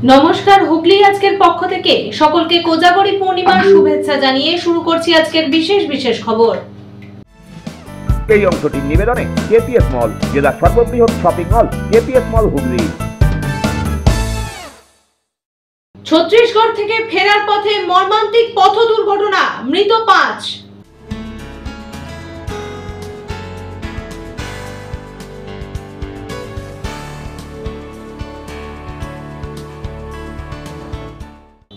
নমস্কার, হুগলি আজকের পক্ষ থেকে সকলকে কোজাগরী পূর্ণিমার শুভেচ্ছা জানিয়ে শুরু করছি আজকের বিশেষ খবর। এই অংশটির নিবেদনে কেপিএস মল, জেলার সর্ববৃহৎ শপিং মল কেপিএস মল হুগলি। ছত্তিশগড় থেকে ফেরার পথে মর্মান্তিক পথ দুর্ঘটনা, মৃত 5।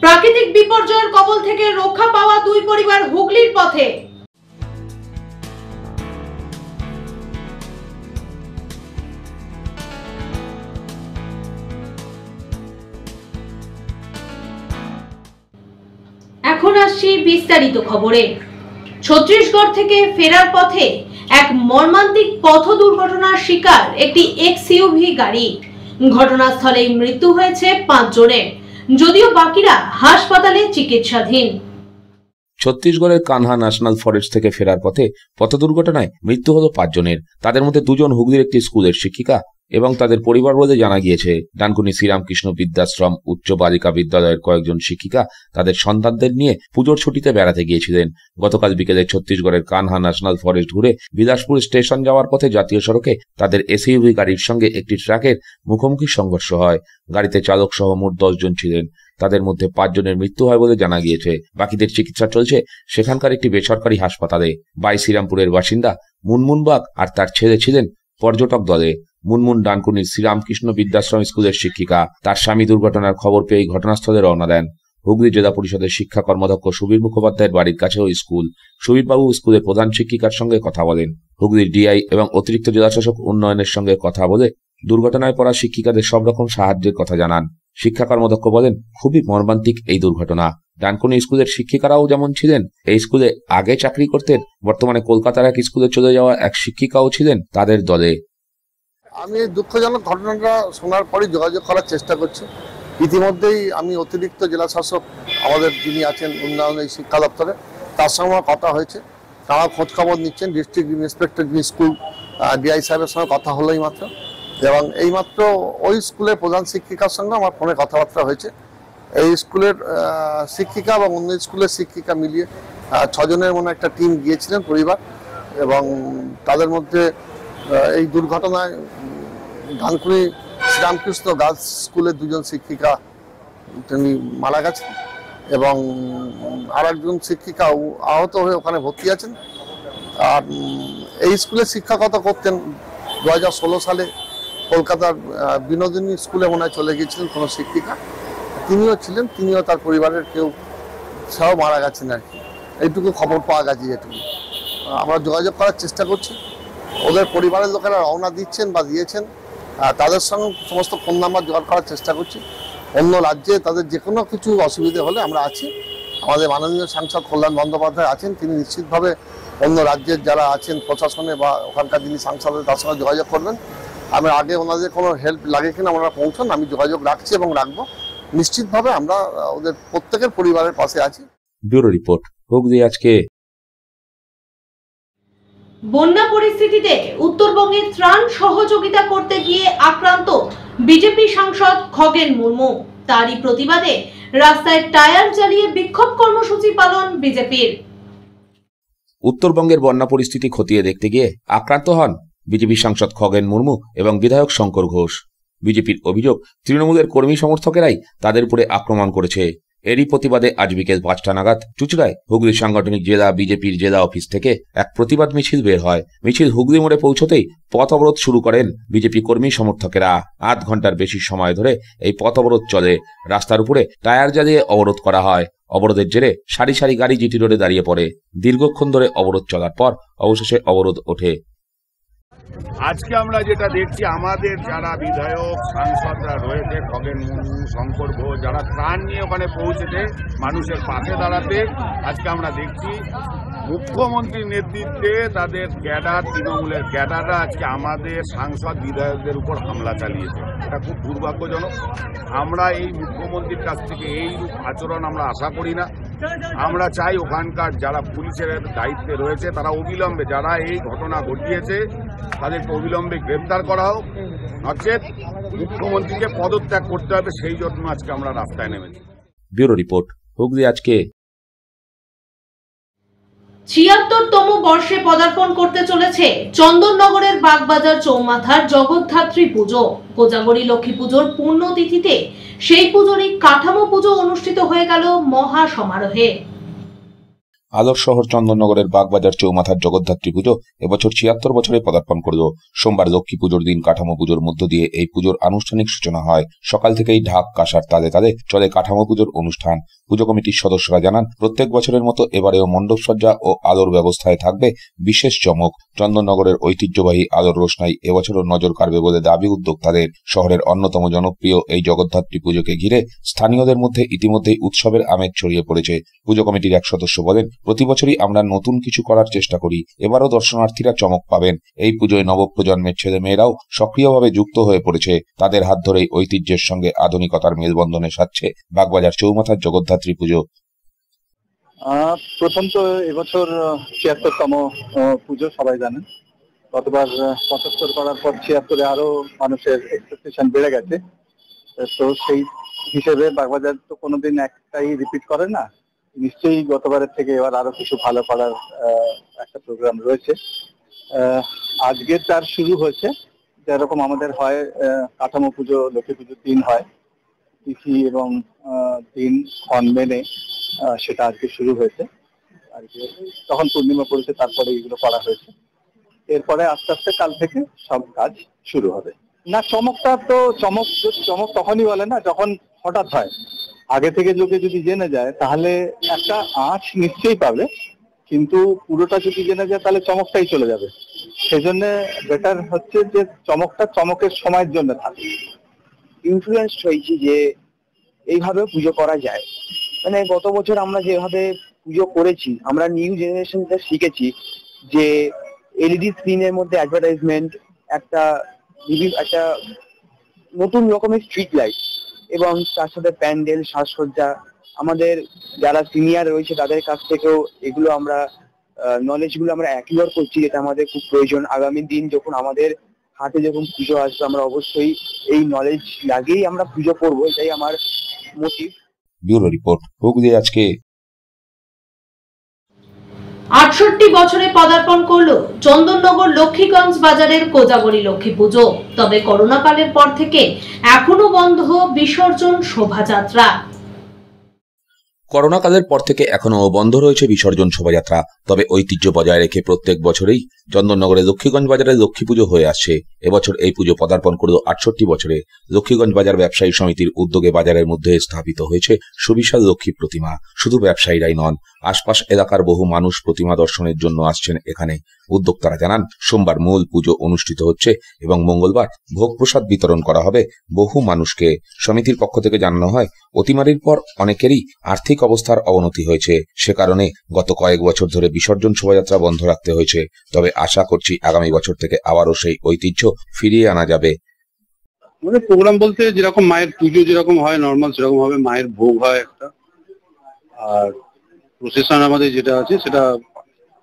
প্রাকৃতিক বিপর্যয়ের কবল থেকে রক্ষা পাওয়া 2 পরিবার হুগলির পথে। এখন আসছি বিস্তারিত খবরে। ছত্তিশগড় থেকে ফেরার পথে এক মর্মান্তিক পথ দুর্ঘটনার শিকার একটি এক্সইউভি গাড়ি। ঘটনাস্থলেই মৃত্যু হয়েছে 5 জনের, যদিও বাকিরা হাসপাতালে চিকিৎসাধীন। ছত্তিশগড়ের কানহা ন্যাশনাল ফরেস্ট থেকে ফেরার পথে পথ দুর্ঘটনায় মৃত্যু হলো 5 জনের। তাদের মধ্যে 2 জন হুগলির একটি স্কুলের শিক্ষিকা এবং তাদের পরিবার বলে জানা গিয়েছে। ডানকুনি শ্রীরামকৃষ্ণ বিদ্যাশ্রম উচ্চ বালিকা বিদ্যালয়ের কয়েকজন শিক্ষিকা তাদের সন্তানদের নিয়ে পুজোর ছুটিতে বেড়াতে গিয়েছিলেন। গতকাল বিকেলে ছত্তিশগড়ের কানহা ন্যাশনাল ফরেস্ট ঘুরে বিলাসপুর স্টেশন যাওয়ার পথে জাতীয় সড়কে তাদের এসইউভি গাড়ির সঙ্গে একটি ট্রাকের মুখোমুখি সংঘর্ষ হয়। গাড়িতে চালক সহ মোট 10 জন ছিলেন। তাদের মধ্যে 5 জনের মৃত্যু হয় বলে জানা গিয়েছে। বাকিদের চিকিৎসা চলছে সেখানকার একটি বেসরকারি হাসপাতালে। শ্রীরামপুরের বাসিন্দা মুনমুন বাগ আর তার ছেলে ছিলেন পর্যটক দলে। মুনমুন ডানকুনির শ্রীরামকৃষ্ণ বিদ্যাশ্রম স্কুলের শিক্ষিকা। তার স্বামী দুর্ঘটনার খবর পেয়ে ঘটনাস্থলে রওনা দেন। হুগলি জেলা পরিষদের শিক্ষা কর্মাধ্যক্ষ সুবীর মুখোপাধ্যায়ের বাড়ির কাছেও স্কুল। সুবীরবাবু স্কুলের প্রধান শিক্ষিকার সঙ্গে কথা বলেন। হুগলির ডিআই এবং অতিরিক্ত জেলাশাসক উন্নয়নের সঙ্গে কথা বলে দুর্ঘটনায় পড়া শিক্ষিকাদের সব রকম সাহায্যের কথা জানান। শিক্ষা কর্মাধ্যক্ষ বলেন, খুবই মর্মান্তিক এই দুর্ঘটনা। ডানকুনি স্কুলের শিক্ষিকারাও যেমন ছিলেন, এই স্কুলে আগে চাকরি করতেন, বর্তমানে কলকাতার এক স্কুলে চলে যাওয়া এক শিক্ষিকাও ছিলেন তাদের দলে। আমি দুঃখজনক ঘটনাটা শোনার পরই যোগাযোগ করার চেষ্টা করছি। ইতিমধ্যেই আমি অতিরিক্ত জেলা শাসক আমাদের যিনি আছেন উন্নয়ন এই শিক্ষা দপ্তরে, তার সঙ্গে আমার কথা হয়েছে। তারা খোঁজ খবর নিচ্ছেন। ডিস্ট্রিক্ট ইন্সপেক্টর যিনি স্কুল ডিআই সাহেবের সঙ্গে কথা হলোই মাত্র, এবং এইমাত্র ওই স্কুলের প্রধান শিক্ষিকার সঙ্গে আমার ফোনে কথাবার্তা হয়েছে। এই স্কুলের শিক্ষিকা এবং অন্য স্কুলের শিক্ষিকা মিলিয়ে 6 জনের মনে একটা টিম গিয়েছিলেন পরিবার, এবং তাদের মধ্যে এই দুর্ঘটনায় ডানকুনি শ্রীরামকৃষ্ণ গার্লস স্কুলের 2 জন শিক্ষিকা তিনি মারা গেছেন, এবং আর একজন শিক্ষিকাও আহত হয়ে ওখানে ভর্তি আছেন। আর এই স্কুলে শিক্ষকতা করতেন 2016 সালে কলকাতার বিনোদিনী স্কুলে মনে হয় চলে গিয়েছিলেন কোনো শিক্ষিকা, তিনিও ছিলেন। তিনিও তার পরিবারের কেউ সহ মারা গেছেন আর কি। এইটুকু খবর পাওয়া গেছে। যেটুকু আমরা যোগাযোগ করার চেষ্টা করছি। ওদের পরিবারের লোকেরা রওনা দিচ্ছেন বা দিয়েছেন, তাদের সঙ্গে সমস্ত ফোন নাম্বার জোগাড় করার চেষ্টা করছি। অন্য রাজ্যে তাদের যে কোনো কিছু অসুবিধে হলে আমরা আছি। আমাদের মাননীয় সাংসদ কল্যাণ বন্দ্যোপাধ্যায় আছেন, তিনি নিশ্চিতভাবে অন্য রাজ্যের যারা আছেন প্রশাসনে বা ওখানকার যিনি সাংসদ তার সঙ্গে যোগাযোগ করবেন। আমি আগে ওনাদের কোনো হেল্প লাগে কিনা ওনারা পৌঁছান, আমি যোগাযোগ রাখছি এবং রাখবো। নিশ্চিতভাবে আমরা ওদের প্রত্যেকের পরিবারের পাশে আছি। ব্যুরো রিপোর্ট, হুগলি আজকে। বন্যা পরিস্থিতিতে উত্তরবঙ্গে ত্রাণ সহযোগিতা করতে গিয়ে আক্রান্ত বিজেপি সাংসদ খগেন মুর্মু। তারই প্রতিবাদে রাস্তায় টায়ার জ্বালিয়ে বিক্ষোভ কর্মসূচি পালন বিজেপির। উত্তরবঙ্গের বন্যা পরিস্থিতি খতিয়ে দেখতে গিয়ে আক্রান্ত হন বিজেপি সাংসদ খগেন মুর্মু এবং বিধায়ক শঙ্কর ঘোষ। বিজেপির অভিযোগ, তৃণমূলের কর্মী সমর্থকেরাই তাদের উপরে আক্রমণ করেছে। এরই প্রতিবাদে আজ বিকেল 5টা নাগাদ চুঁচুড়ায় হুগলি সাংগঠনিক জেলা বিজেপির জেলা অফিস থেকে এক প্রতিবাদ মিছিল বের হয়। মিছিল হুগলি মোড়ে পৌঁছতেই পথ অবরোধ শুরু করেন বিজেপি কর্মী সমর্থকেরা। 8 ঘন্টার বেশি সময় ধরে এই পথ অবরোধ চলে। রাস্তার উপরে টায়ার জ্বালিয়ে অবরোধ করা হয়। অবরোধের জেরে সারি সারি গাড়ি জিটি রোডে দাঁড়িয়ে পড়ে। দীর্ঘক্ষণ ধরে অবরোধ চলার পর অবশেষে অবরোধ ওঠে। আজকে আমরা যেটা দেখছি, আমাদের যারা বিধায়ক সাংসদরা রয়েছে, খগেন মুর্মু, শঙ্কর ঘোষ, যারা ত্রাণ নিয়ে ওখানে পৌঁছেছে মানুষের পাশে দাঁড়াতে, আজকে আমরা দেখছি মুখ্যমন্ত্রীর নেতৃত্বে তাদের ক্যাডার, তৃণমূলের ক্যাডাররা আজকে আমাদের সাংসদ বিধায়কদের উপর হামলা চালিয়েছে। এটা খুব দুর্ভাগ্যজনক। আমরা এই মুখ্যমন্ত্রীর কাছ থেকে এই আচরণ আমরা আশা করি না। আমরা চাই ওখানকার যারা পুলিশের দায়িত্বে রয়েছে তারা অবিলম্বে, যারা এই ঘটনা ঘটিয়েছে তাদেরকে অবিলম্বে গ্রেপ্তার করা হোক, নচেত মুখ্যমন্ত্রীকে পদত্যাগ করতে হবে। সেই জন্য আজকে আমরা রাস্তায় নেমেছি। ব্যুরো রিপোর্ট, হুগলি আজকে। ৭৬তম বর্ষে পদার্পণ করতে চলেছে চন্দননগরের বাগবাজার চৌমাথার জগদ্ধাত্রী পুজো। কোজাগরী লক্ষ্মী পুজোর পুণ্যতিথিতে সেই পুজোরই কাঠামো পুজো অনুষ্ঠিত হয়ে গেল মহা সমারোহে। আলোর শহর চন্দননগরের বাগবাজার চৌমাথার জগদ্ধাত্রী পুজো এবছর ৭৬ বছরে পদার্পণ করল। সোমবার লক্ষ্মী পুজোর দিন কাঠামো পুজোর মধ্য দিয়ে এই পুজোর আনুষ্ঠানিক সূচনা হয়। সকাল থেকেই ঢাক কাঁসার তালে তালে চলে কাঠামো পুজোর অনুষ্ঠান। পুজো কমিটির সদস্যরা জানান, প্রত্যেক বছরের মতো এবারেও মণ্ডপসজ্জা ও আলোর ব্যবস্থায় থাকবে বিশেষ চমক। চন্দননগরের ঐতিহ্যবাহী আলোর রোশনাই এবছরও নজর কাড়বে বলে দাবি উদ্যোক্তাদের। শহরের অন্যতম জনপ্রিয় এই জগদ্ধাত্রী পুজোকে ঘিরে স্থানীয়দের মধ্যে ইতিমধ্যেই উৎসবের আমেজ ছড়িয়ে পড়েছে। পুজো কমিটির এক সদস্য বলেন, প্রতি বছরই আমরা নতুন কিছু করার চেষ্টা করি, এবারও দর্শনার্থীরা চমক পাবেন। এই পুজোয় নবপ্রজন্মের ছেলে মেয়েরাও সক্রিয়ভাবে যুক্ত হয়ে পড়েছে। তাদের হাত ধরেই ঐতিহ্যের সঙ্গে আধুনিকতার মেলবন্ধনে সাজছে বাগবাজার চৌমাথার জগদ্ধাত্রী পুজো। প্রথম তো এবছর ৭৬তম পুজো, সবাই জানেন। গতবার ৭৫ করার পর ৭৬-এ আরো মানুষের এক্সপেকটেশন বেড়ে গেছে। তো সেই হিসেবে বাগবাজার তো কোনোদিন একটাই রিপিট করে না, নিশ্চয়ই গতবারের থেকে এবার আরো কিছু ভালো করার একটা প্রোগ্রাম রয়েছে। আজকে তার শুরু হয়েছে, যেরকম আমাদের হয় কাঠামো পুজো, লক্ষ্মী পুজোর দিন হয় তিথি এবং দিন ক্ষণ মেনে, সেটা আজকে শুরু হয়েছে। আর কি তখন পূর্ণিমা পড়েছে, তারপরে এগুলো করা হয়েছে। এরপরে আস্তে আস্তে কাল থেকে সব কাজ শুরু হবে। না, চমকটা তো চমক তখনই বলে না যখন হঠাৎ হয়। আগে থেকে লোকে যদি জেনে যায় তাহলে একটা আঁচ নিশ্চয়ই পাবে, কিন্তু পুরোটা যদি জেনে যায় তাহলে চমকটাই চলে যাবে। সেজন্য বেটার হচ্ছে যে চমকটা চমকের সময়ের জন্য থাকে। ইনফ্লুয়েন্স হয়েছি যে এইভাবে পুজো করা যায়। মানে গত বছর আমরা যেভাবে পুজো করেছি, আমরা নিউ জেনারেশনটা শিখেছি যে এলইডি স্ক্রিনের মধ্যে অ্যাডভার্টাইজমেন্ট, একটা নতুন রকমের স্ট্রিট লাইট এবং তার সাথে প্যান্ডেল, সাজসজ্জা। আমাদের যারা সিনিয়র রয়েছে তাদের কাছ থেকেও এগুলো আমরা নলেজগুলো আমরা অ্যাকিউর করছি, যেটা আমাদের খুব প্রয়োজন। আগামী দিন যখন আমাদের হাতে যখন পুজো আসবে, আমরা অবশ্যই এই নলেজ লাগিয়েই আমরা পুজো করবো, এটাই আমার মোটিভ। ব্যুরো রিপোর্ট, হুগলি আজকে। ৬৮ বছরে পদার্পণ করলো চন্দননগর লক্ষ্মীগঞ্জ বাজারের কোজাগরী লক্ষ্মী পুজো। তবে করোনাকালের পর থেকে এখনো বন্ধ বিসর্জন শোভাযাত্রা। করোনাকালের পর থেকে এখনো বন্ধ রয়েছে বিসর্জন শোভাযাত্রা। তবে ঐতিহ্য বজায় রেখে প্রত্যেক বছরেই চন্দননগরে লক্ষ্মীগঞ্জ বাজারে লক্ষ্মী পুজো হয়ে আসছে। এবছর এই পুজো পদার্পণ করল ৬৮ বছরে। লক্ষ্মীগঞ্জ বাজার ব্যবসায়ী সমিতির উদ্যোগে বাজারের মধ্যে স্থাপিত হয়েছে সুবিশাল লক্ষ্মী প্রতিমা। শুধু ব্যবসায়ীরাই নন, আশপাশ এলাকার বহু মানুষ প্রতিমা দর্শনের জন্য আসছেন এখানে। উদ্যোক্তারা জানান, সোমবার মূল পুজো অনুষ্ঠিত হচ্ছে এবং মঙ্গলবার ভোগ প্রসাদ বিতরণ করা হবে বহু মানুষকে। সমিতির পক্ষ থেকে জানানো হয়, অতিমারির পর অনেকেরই আর্থিক অবস্থার অবনতি হয়েছে, সে কারণে গত কয়েক বছর ধরে বিসর্জন শোভাযাত্রা বন্ধ রাখতে হয়েছে। তবে আশা করছি আগামী বছর থেকে আবারও সেই ঐতিহ্য ফিরিয়ে আনা যাবে। মানে প্রোগ্রাম বলতে যেরকম মায়ের পুজো যেরকম হয় নর্মাল, সেরকম ভাবে মায়ের ভোগ হয় একটা, আর প্রসেশন আমাদের যেটা আছে সেটা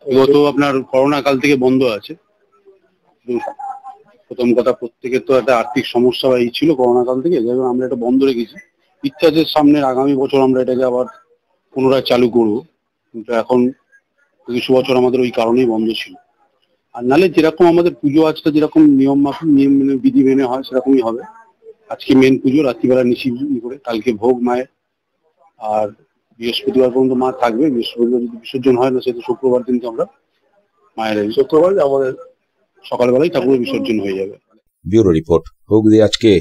গত আপনার করোনা কাল থেকে বন্ধ আছে। প্রথম কথা, প্রত্যেকের তো একটা আর্থিক সমস্যা এই ছিল করোনা কাল থেকে, যেমন আমরা এটা বন্ধ রেখেছি। ইচ্ছা যে সামনের আগামী বছর আমরা এটাকে আবার পুনরায় চালু করব, কিন্তু এখন কিছু বছর আমাদের ওই কারণেই বন্ধ ছিল। আর নাহলে যেরকম আমাদের পুজো আজকে যেরকম নিয়ম মেনে বিধি মেনে হয় সেরকমই হবে। আজকে মেন পুজো রাত্রিবেলা নিশি করে, কালকে ভোগ মায়ের, আর বৃহস্পতিবার পর্যন্ত মা থাকবে। বৃহস্পতিবার যদি বিসর্জন হয় না, সেটা শুক্রবার দিনকে আমরা মায়ের শুক্রবার আমাদের সকালবেলায় ঠাকুরের বিসর্জন হয়ে যাবে। ব্যুরো রিপোর্ট, হুগলি আজকে।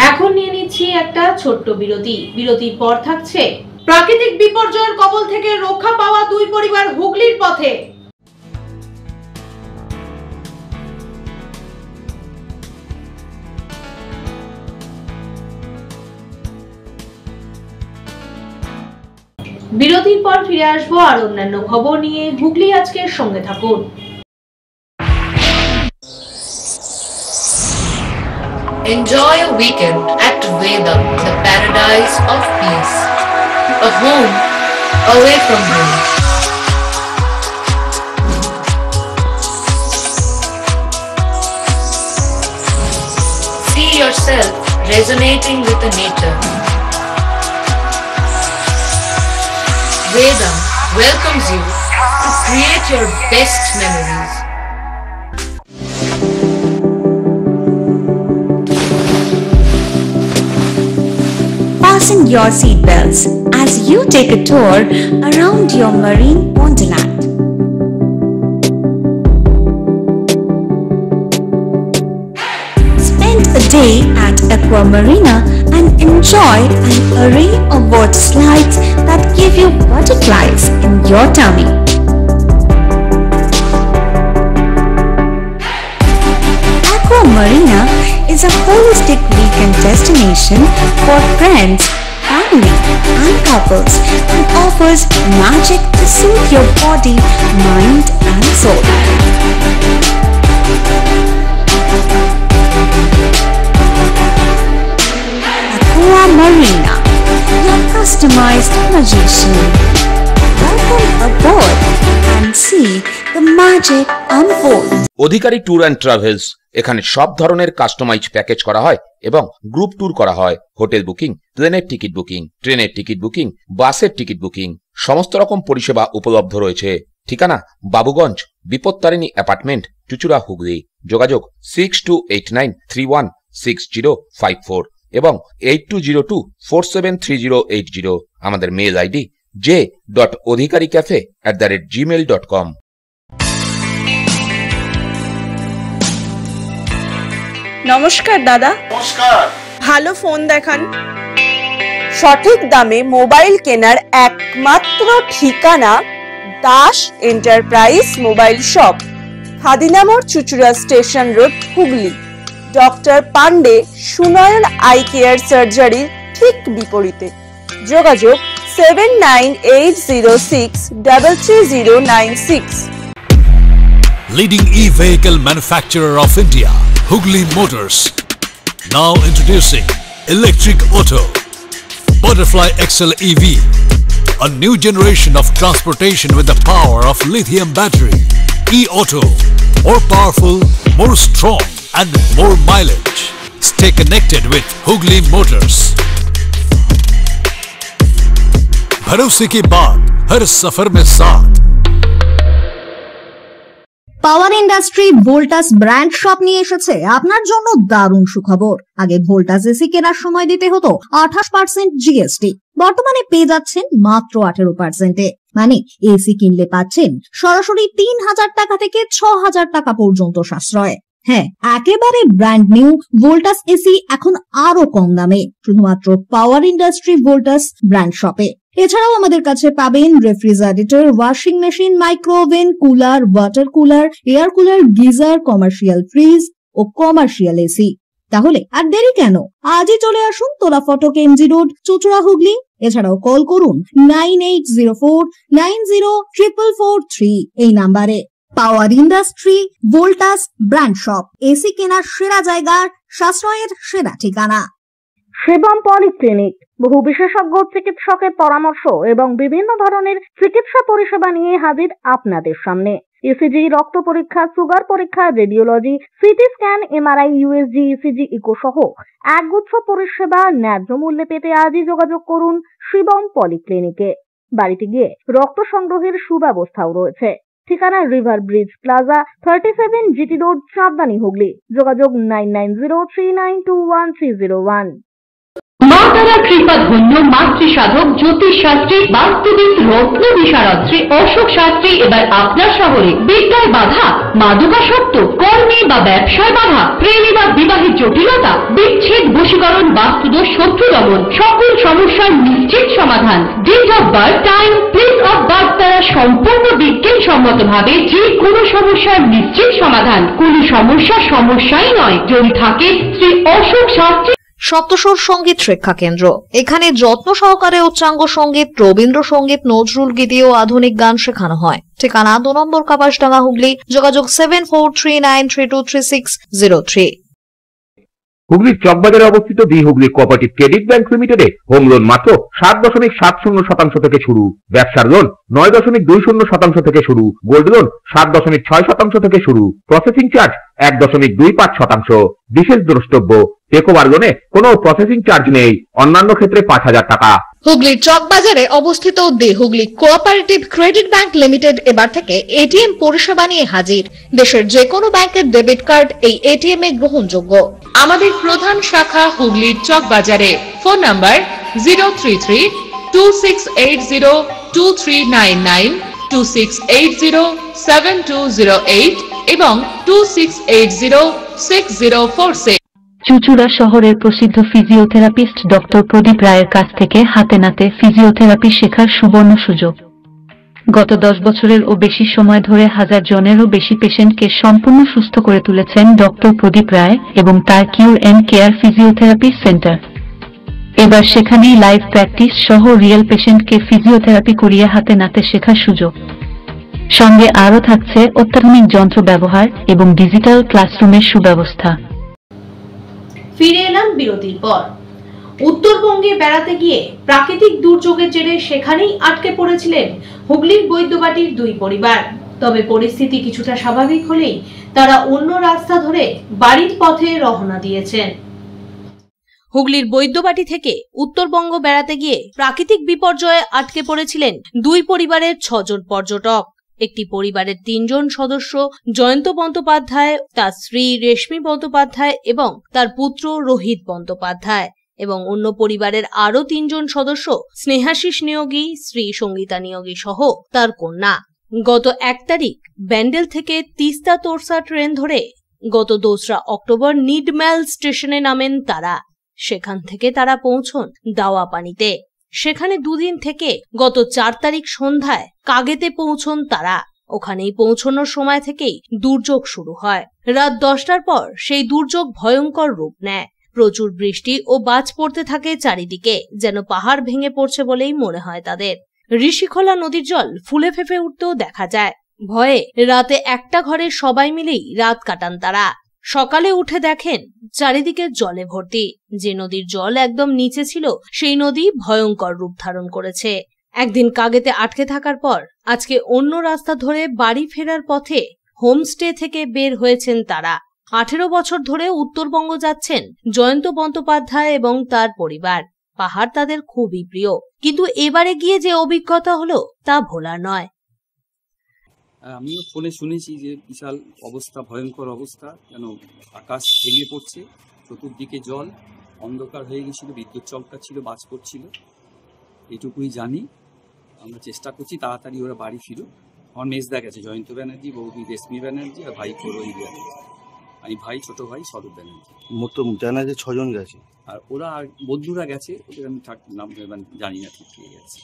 এখন নিয়ে নিচ্ছি একটা ছোট্ট বিরতি। বিরতির পর থাকছে প্রাকৃতিক বিপর্যয়ের কবল থেকে রক্ষা পাওয়া দুই পরিবার হুগলির পথে। বিরতির পর ফিরে আসবো আর অন্যান্য খবর নিয়ে। হুগলি আজকের সঙ্গে থাকুন। Enjoy a weekend at Veda, the paradise of peace. A home away from home. See yourself resonating with the nature. Vedam welcomes you to create your best memories. Fasten your seatbelts as you take a tour around your marine wonderland. Spend a day at Aqua Marina and enjoy an array of water slides that give you butterflies in your tummy. Aqua Marina is a holistic weekend destination for friends, family and couples and offers magic to soothe your body, mind and soul. Aqua Marina, your customized magician. Welcome aboard and see the magic unfold. Adhikari tour and travels এখানে সব ধরনের customise package করা হয় এবং group tour করা হয়। Hotel booking, প্লেনের ticket booking, ট্রেনের টিকিট বুকিং, বাসের টিকিট বুকিং, সমস্ত রকম পরিষেবা উপলব্ধ রয়েছে। ঠিকানা বাবুগঞ্জ, বিপত্তারিণী অ্যাপার্টমেন্ট, চুচুড়া, হুগলি। যোগাযোগ 6289316054 এবং 8202473080। আমাদের মেল আইডি j.odhikaricafe@gmail.com। নমস্কার দাদা। নমস্কার। ভালো ফোন দেখান। সঠিক দামে মোবাইল কেনার একমাত্র ঠিকানা Das enterprise mobile shop, Khadinamor, Chuchura station road, Hooghly. Doctor Pandey Sunayan eye care সার্জারির ঠিক বিপরীতে। যোগাযোগ 7980633096। Leading e-vehicle manufacturer of India, Hugli Motors. Now introducing Electric Auto, Butterfly XL EV, a new generation of transportation with the power of lithium battery. E-Auto, more powerful, more strong and more mileage. Stay connected with Hugli Motors. भरोसे के बाद हर सफर में साथ। পাওয়ার industry Voltas brand shop নিয়ে এসেছে আপনার জন্য দারুণ সুখবর। আগে ভোল্টাস এসি কেনার সময় দিতে হতো 28% জিএসটি, বর্তমানে পেয়ে যাচ্ছেন মাত্র 18%। মানে এসি কিনলে পাচ্ছেন সরাসরি 3000 টাকা থেকে 6000 টাকা পর্যন্ত সাশ্রয়। হ্যাঁ, একেবারে ব্র্যান্ড নিউ ভোল্টাস এসি এখন আরো কম দামে, শুধুমাত্র পাওয়ার ইন্ডাস্ট্রি ভোল্টাস ব্র্যান্ড শপে। এছাড়াও আমাদের কাছে পাবেন refrigerator, washing machine, micro oven, cooler, water cooler, air cooler, geyser, commercial fridge ও কমার্শিয়াল এসি। তাহলে আর দেরি কেন, আজই চলে আসুন তোলা ফটক, এমজি রোড, চুচুড়া, হুগলি। এছাড়াও কল করুন 9804904443 এই নাম্বারে। Power industry Voltas brand shop, AC কেনার সেরা জায়গা, সাশ্রয়ের সেরা ঠিকানা। শিবম পলিক্লিনিক, বহু বিশেষজ্ঞ চিকিৎসকের পরামর্শ এবং বিভিন্ন ধরনের চিকিৎসা পরিষেবা নিয়ে হাজির আপনাদের সামনে। ইসিজি, রক্ত পরীক্ষা, সুগার পরীক্ষা, radiology, CT scan, MRI, USG, ECG, echo সহ একগুচ্ছ পরিষেবা ন্যায্য মূল্যে পেতে আজই যোগাযোগ করুন শিবম পলিক্লিনিকে। বাড়িতে গিয়ে রক্ত সংগ্রহের সুব্যবস্থাও রয়েছে। ঠিকানা river bridge plaza, 37 GT road, সাবধানী, হুগলি। যোগাযোগ 9903921301। মা তারা কৃপা ধন্য মাতৃ সাধক, জ্যোতিষ শাস্ত্রী, বাস্তুবিদ, রত্ন বিশারদ শ্রী অশোক শাস্ত্রী এবার আপনার শহরে। বিদ্যায় বাধা, মাদকাসক্ত, কর্মে বা ব্যবসায় বাধা, প্রেমে বা বিবাহের জটিলতা, বিচ্ছেদ, বশীকরণ, বাস্তুদোষ, শত্রু দমন, সকল সমস্যার নিশ্চিত সমাধান। Date of birth, time, place of birth দ্বারা সম্পূর্ণ বিজ্ঞানসম্মত ভাবে যে কোনো সমস্যার নিশ্চিত সমাধান। কোন সমস্যাই নয় যদি থাকে শ্রী অশোক শাস্ত্রী। সপ্তস্বর সঙ্গীত শিক্ষা কেন্দ্র, এখানে যত্ন সহকারে উচ্চাঙ্গ সঙ্গীত, রবীন্দ্রসঙ্গীত, নজরুল গীতি ও আধুনিক গান শেখানো হয়। ঠিকানা 2 নম্বর কাপাসডাঙ্গা, হুগলি। যোগাযোগ 7439323603। হুগলির চকবাজারে অবস্থিত the Hooghly cooperative credit bank লিমিটেডে হোম লোন মাত্র 7.70% থেকে শুরু, ব্যবসার লোন 9.20% থেকে শুরু, গোল্ড লোন 7.6% থেকে শুরু, প্রসেসিং চার্জ 1.25%। বিশেষ দ্রষ্টব্য, টেকওভার লোনে কোনো প্রসেসিং চার্জ নেই, অন্যান্য ক্ষেত্রে 5,000 টাকা। হুগলির চকবাজারে অবস্থিত the Hooghly cooperative credit bank limited এবার থেকে এটিএম পরিষেবা নিয়ে হাজির। দেশের যে কোনো ব্যাংকের ডেবিট কার্ড এই এটিএম এ গ্রহণযোগ্য। আমাদের প্রধান শাখা হুগলির চকবাজারে। ফোন নাম্বার 033-2680-2399, 2680-7208 এবং 2680-6046। চুচুড়া শহরের প্রসিদ্ধ ফিজিওথেরাপিস্ট ডক্টর প্রদীপ রায়ের কাছ থেকে হাতে নাতে ফিজিওথেরাপি শেখার সুবর্ণ সুযোগ। গত 10 বছরের ও বেশি সময় ধরে 1000 জনেরও বেশি পেশেন্টকে সম্পূর্ণ সুস্থ করে তুলেছেন ডক্টর প্রদীপ রায় এবং তার কিউর এন্ড কেয়ার ফিজিওথেরাপি সেন্টার। এবার সেখানেই লাইভ প্র্যাকটিস সহ রিয়েল পেশেন্টকে ফিজিওথেরাপি করিয়ে হাতে নাতে শেখার সুযোগ। সঙ্গে আরও থাকছে অত্যাধুনিক যন্ত্র ব্যবহার এবং ডিজিটাল ক্লাসরুমের সুব্যবস্থা। ফিরে এলাম বিরতির পর। উত্তরবঙ্গে বেড়াতে গিয়ে প্রাকৃতিক দুর্যোগের জেরে সেখানেই আটকে পড়েছিলেন হুগলির বৈদ্যবাটির দুই পরিবার। তবে পরিস্থিতি কিছুটা স্বাভাবিক হলেই তারা অন্য রাস্তা ধরে বাড়ির পথে রওনা দিয়েছেন। হুগলির বৈদ্যবাটি থেকে উত্তরবঙ্গ বেড়াতে গিয়ে প্রাকৃতিক বিপর্যয়ে আটকে পড়েছিলেন দুই পরিবারের 6 জন পর্যটক। একটি পরিবারের 3 জন সদস্য জয়ন্ত বন্দ্যোপাধ্যায়, তার স্ত্রী রেশমি বন্দ্যোপাধ্যায় এবং তার পুত্র রোহিত বন্দ্যোপাধ্যায়, এবং অন্য পরিবারের আরো 3 জন সদস্য স্নেহাশিস নিয়োগী, শ্রী সঙ্গীতা নিয়োগী সহ তার কন্যা। গত 1 তারিখ ব্যান্ডেল থেকে তিস্তা তোরসা ট্রেন ধরে গত 2রা অক্টোবর নিডম্যাল স্টেশনে নামেন তারা। সেখান থেকে তারা পৌঁছন দাওয়াপানিতে। সেখানে 2 দিন থেকে গত 4 তারিখ সন্ধ্যায় কাগেতে পৌঁছন তারা। ওখানেই পৌঁছানোর সময় থেকেই দুর্যোগ শুরু হয়। রাত 10টার পর সেই দুর্যোগ ভয়ঙ্কর রূপ নেয়। প্রচুর বৃষ্টি ও বাজ পড়তে থাকে চারিদিকে, যেন পাহাড় ভেঙে পড়ছে বলেই মনে হয় তাদের। ঋষিখোলা নদীর জল ফুলে ফেঁপে উঠতেও দেখা যায়। ভয়ে রাতে একটা ঘরে সবাই মিলেই রাত কাটান তারা। সকালে উঠে দেখেন চারিদিকে জলে ভর্তি। যে নদীর জল একদম নিচে ছিল সেই নদী ভয়ঙ্কর রূপ ধারণ করেছে। একদিন কাগেতে আটকে থাকার পর আজকে অন্য রাস্তা ধরে বাড়ি ফেরার পথে হোমস্টে থেকে বের হয়েছেন তারা। 18 বছর ধরে উত্তরবঙ্গ যাচ্ছেন জয়ন্ত বন্দ্যোপাধ্যায় এবং তার পরিবার। পাহাড় তাদের খুবই প্রিয়, কিন্তু এবারে গিয়ে যে অভিজ্ঞতা হলো তা ভোলার নয়। আমিও ফোনে শুনেছি যে বিশাল অবস্থা, ভয়ঙ্কর অবস্থা, যেন আকাশ ভেঙে পড়ছে, চতুর্দিকে জল, অন্ধকার হয়ে গেছিল, বিদ্যুৎ চমকাচ্ছিল, বাজ পড়ছিল। এটুকুই জানি। আমরা চেষ্টা করছি তাড়াতাড়ি ওরা বাড়ি ফিরুক। আমার মেজদা গেছে, জয়ন্ত ব্যানার্জি, বৌদি রেশমি ব্যানার্জি, আর ভাই রোহিত ব্যানার্জি। আমি ভাই, ছোট ভাই স্বরূপ ব্যানার্জি। মোট জানা যে 6 জন গেছে, আর ওরা আর বন্ধুরা গেছে, ওদের আমি নাম জানি না ঠিক কে গেছে।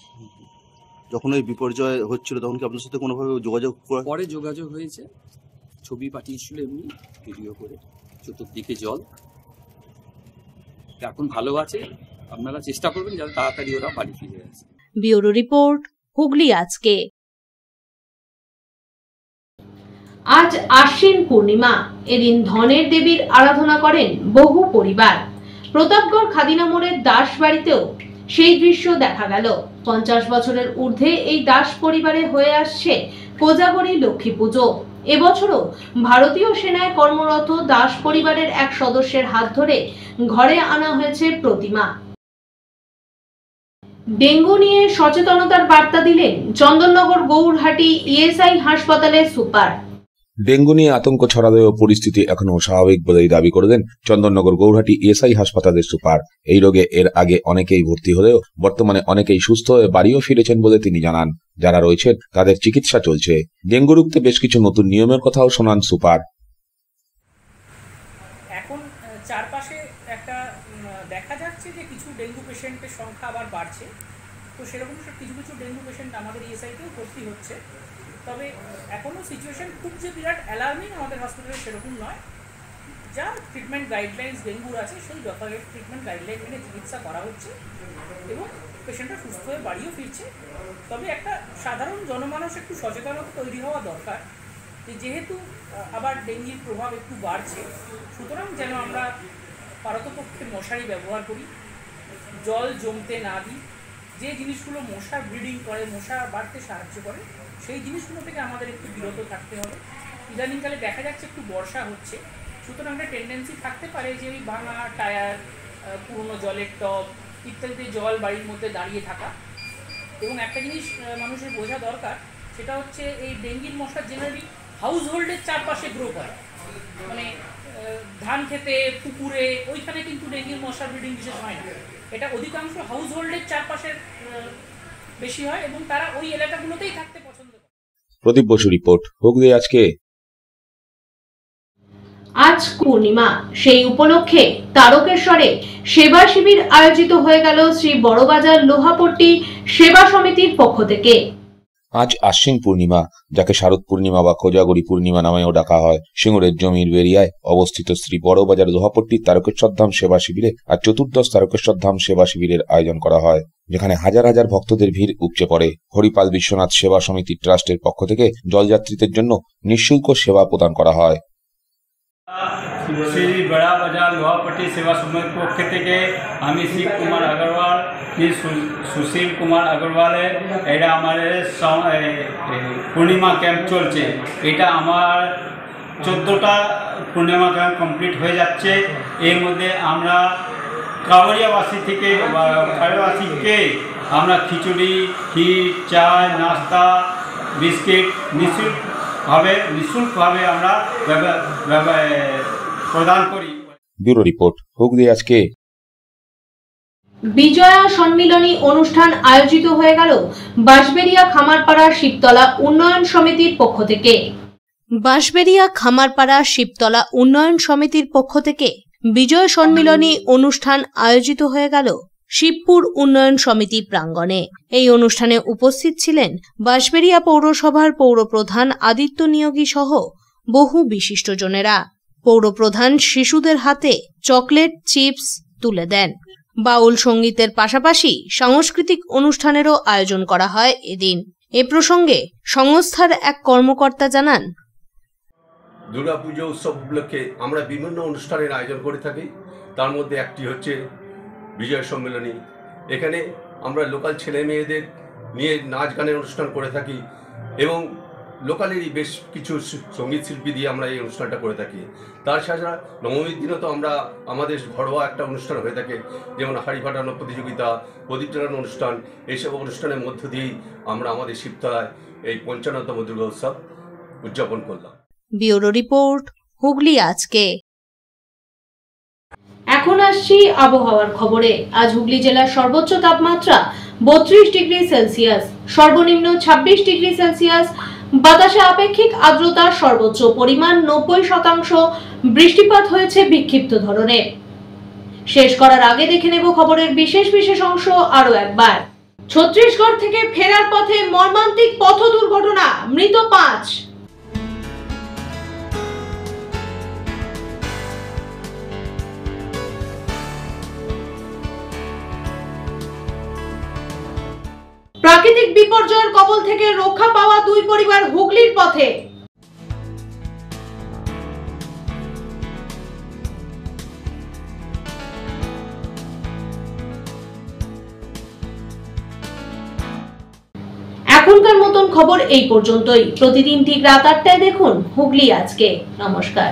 যখন ওই বিপর্যয় হচ্ছিল তখন কি আপনার সাথে কোনোভাবে যোগাযোগ করা? পরে যোগাযোগ হয়েছে, ছবি পাঠিয়েছিল এমনি ভিডিও করে, চতুর্দিকে জল। এখন ভালো আছে, আপনারা চেষ্টা করবেন যাতে তাড়াতাড়ি ওরা বাড়ি ফিরে আসে। ব্যুরো রিপোর্ট, হুগলি আজকে। আজ আশ্বিন পূর্ণিমা। এদিন ধনের দেবীর আরাধনা করেন বহু পরিবার। প্রতাপগড় খাদিনা মোড়ের দাস বাড়িতেও সেই দৃশ্য দেখা গেল। 50 বছরের ঊর্ধ্বে এই দাস পরিবারে হয়ে আসছে কোজাগরী লক্ষ্মী পুজো। এবছরও ভারতীয় সেনায় কর্মরত দাস পরিবারের এক সদস্যের হাত ধরে ঘরে আনা হয়েছে প্রতিমা। ডেঙ্গু নিয়ে সচেতনতার বার্তা দিলেন চন্দননগর গৌরহাটি ইএসআই হাসপাতালের সুপার। ডেঙ্গু নিয়ে আতঙ্ক ছড়ালেও পরিস্থিতি এখনো স্বাভাবিক বলেই দাবি করলেন চন্দননগর গৌরহাটি ইএসআই হাসপাতালের সুপার। এই রোগে এর আগে অনেকেই ভর্তি হলেও বর্তমানে অনেকেই সুস্থ হয়ে বাড়িও ফিরেছেন বলে তিনি জানান। যারা রয়েছেন তাদের চিকিৎসা চলছে। ডেঙ্গু রুখতে বেশ কিছু নতুন নিয়মের কথাও শোনান সুপার। এখন চারপাশে একটা দেখা যাচ্ছে যে কিছু ডেঙ্গু পেশেন্টের সংখ্যা আবার বাড়ছে। তো সেরকম কিছু কিছু ডেঙ্গু পেশেন্ট আমাদের ইএসআইতেও ভর্তি হচ্ছে। তবে এখনও সিচুয়েশন খুব যে বিরাট অ্যালার্মিং আমাদের হসপিটালে সেরকম নয়। যা ট্রিটমেন্ট গাইডলাইন্স ডেঙ্গুর আছে সেই যথাযথ ট্রিটমেন্ট গাইডলাইন মেনে চিকিৎসা করা হচ্ছে এবং পেশেন্টরা সুস্থ হয়ে বাড়িও ফিরছে। তবে একটা সাধারণ জনমানস একটু সচেতনতা তৈরি হওয়া দরকার যে যেহেতু আবার ডেঙ্গির প্রভাব একটু বাড়ছে, সুতরাং যেন আমরা পারতপক্ষে মশারি ব্যবহার করি, জল জমতে না দিই, যে জিনিসগুলো মশা ব্রিডিং করে, মশা বাড়তে সাহায্য করে, সেই জিনিসগুলো থেকে আমাদের একটু বিরত থাকতে হবে। ইদানিংকালে দেখা যাচ্ছে একটু বর্ষা হচ্ছে, সুতরাং একটা টেন্ডেন্সি থাকতে পারে যে ওই ভাঙা টায়ার, পুরনো জলের টব ইত্যাদিতে জল বাড়ির মধ্যে দাঁড়িয়ে থাকা। এবং একটা জিনিস মানুষের বোঝা দরকার, সেটা হচ্ছে এই ডেঙ্গির মশা জেনারেলি হাউস হোল্ডের চারপাশে গ্রো করে, মানে ধান খেতে, পুকুরে, ওইখানে কিন্তু ডেঙ্গির মশা ব্রিডিং বিশেষ হয় না। এটা অধিকাংশ হাউস হোল্ডের চারপাশে বেশি হয় এবং তারা ওই এলাকাগুলোতেই থাকতে পছন্দ করে। প্রদীপ বসু রিপোর্ট, হুগলি আজকে। আজ পূর্ণিমা, সেই উপলক্ষে তারকেশ্বরে সেবা শিবির আয়োজিত হয়ে গেল শ্রী বড়বাজার লোহাপট্টি সেবা সমিতির পক্ষ থেকে। আজ আশ্বিন পূর্ণিমা, যাকে শারদ পূর্ণিমা বা কোজাগরী পূর্ণিমা নামেও ডাকা হয়। সিঙ্গুরের জমির বেরিয়ায় অবস্থিত শ্রী বড়বাজার লোহাপট্টি তারকেশ্বর ধাম সেবা শিবিরে আজ চতুর্দশ তারকেশ্বর ধাম সেবা শিবিরের আয়োজন করা হয়, যেখানে হাজার হাজার ভক্তদের ভিড় উপচে পড়ে। হরিপাল বিশ্বনাথ সেবা সমিতি ট্রাস্টের পক্ষ থেকে জলযাত্রীদের জন্য নিঃশুল্ক সেবা প্রদান করা হয়। শ্রী বড়বাজার লোহাপট্টি সেবা সমিতির পক্ষ থেকে আমি শিব কুমার আগরওয়াল, সুশীল কুমার আগরওয়ালের এটা আমাদের পূর্ণিমা ক্যাম্প চলছে। এটা আমার 14টা পূর্ণিমা ক্যাম্প কমপ্লিট হয়ে যাচ্ছে। এর মধ্যে আমরা কাঁওড়িয়াবাসী থেকে কাঁওড়িয়াবাসীকে আমরা খিচুড়ি, ক্ষীর, চা, নাস্তা, বিস্কিট নিঃশুল্কভাবে আমরা প্রদান করি। ব্যুরো রিপোর্ট, হুগলি আজকে। বিজয়া সম্মিলনী অনুষ্ঠান আয়োজিত হয়ে গেল বাঁশবেড়িয়া খামারপাড়া শিবতলা উন্নয়ন সমিতির পক্ষ থেকে। বাঁশবেড়িয়া খামারপাড়া শিবতলা উন্নয়ন সমিতির পক্ষ থেকে বিজয় সম্মিলনী অনুষ্ঠান আয়োজিত হয়ে গেল শিবপুর উন্নয়ন সমিতি প্রাঙ্গণে। এই অনুষ্ঠানে উপস্থিত ছিলেন বাঁশবেড়িয়া পৌরসভার পৌরপ্রধান আদিত্য নিয়োগী সহ বহু বিশিষ্টজনেরা। পৌরপ্রধান শিশুদের হাতে চকলেট, চিপস তুলে দেন। বাউল সঙ্গীতের পাশাপাশি সাংস্কৃতিক অনুষ্ঠানেরও আয়োজন করা হয় এদিন। এ প্রসঙ্গে সংস্থার এক কর্মকর্তা জানান, দুর্গাপুজো উৎসব উপলক্ষে আমরা বিভিন্ন অনুষ্ঠানের আয়োজন করে থাকি। তার মধ্যে একটি হচ্ছে বিজয় সম্মেলনী। এখানে আমরা লোকাল ছেলে মেয়েদের নিয়ে নাচ গানের অনুষ্ঠান করে থাকি এবং লোকালেরই বেশ কিছু সঙ্গীত শিল্পী দিয়ে আমরা এই অনুষ্ঠানটা করে থাকি। তার ছাড়া নবমীর দিনও তো আমরা আমাদের ঘরোয়া একটা অনুষ্ঠান হয়ে থাকে, যেমন হাড়ি ফাটানো প্রতিযোগিতা, প্রদীপ টানানো অনুষ্ঠান। এইসব অনুষ্ঠানের মধ্য দিয়েই আমরা আমাদের শিবতলায় এই ৫৫তম দুর্গা উৎসব উদযাপন করলাম। ব্যুরো রিপোর্ট, হুগলি আজকে। এখন আসছি আবহাওয়ার খবরে। আজ হুগলি জেলার সর্বোচ্চ তাপমাত্রা 32 ডিগ্রি সেলসিয়াস, সর্বনিম্ন 26 ডিগ্রি সেলসিয়াস। বাতাসে আপেক্ষিক আর্দ্রতার সর্বোচ্চ পরিমাণ 90%। বৃষ্টিপাত হয়েছে বিক্ষিপ্ত ধরনের। শেষ করার আগে দেখে নেব খবরের বিশেষ বিশেষ অংশ আরো একবার। ছত্তিশগড় থেকে ফেরার পথে মর্মান্তিক পথ দুর্ঘটনা, মৃত 5। প্রাকৃতিক বিপর্যয়ের কবল থেকে রক্ষা পাওয়া 2 পরিবার হুগলির পথে। এখনকার মতন খবর এই পর্যন্তই। প্রতিদিন ঠিক রাত 8টায় দেখুন হুগলি আজকে। নমস্কার।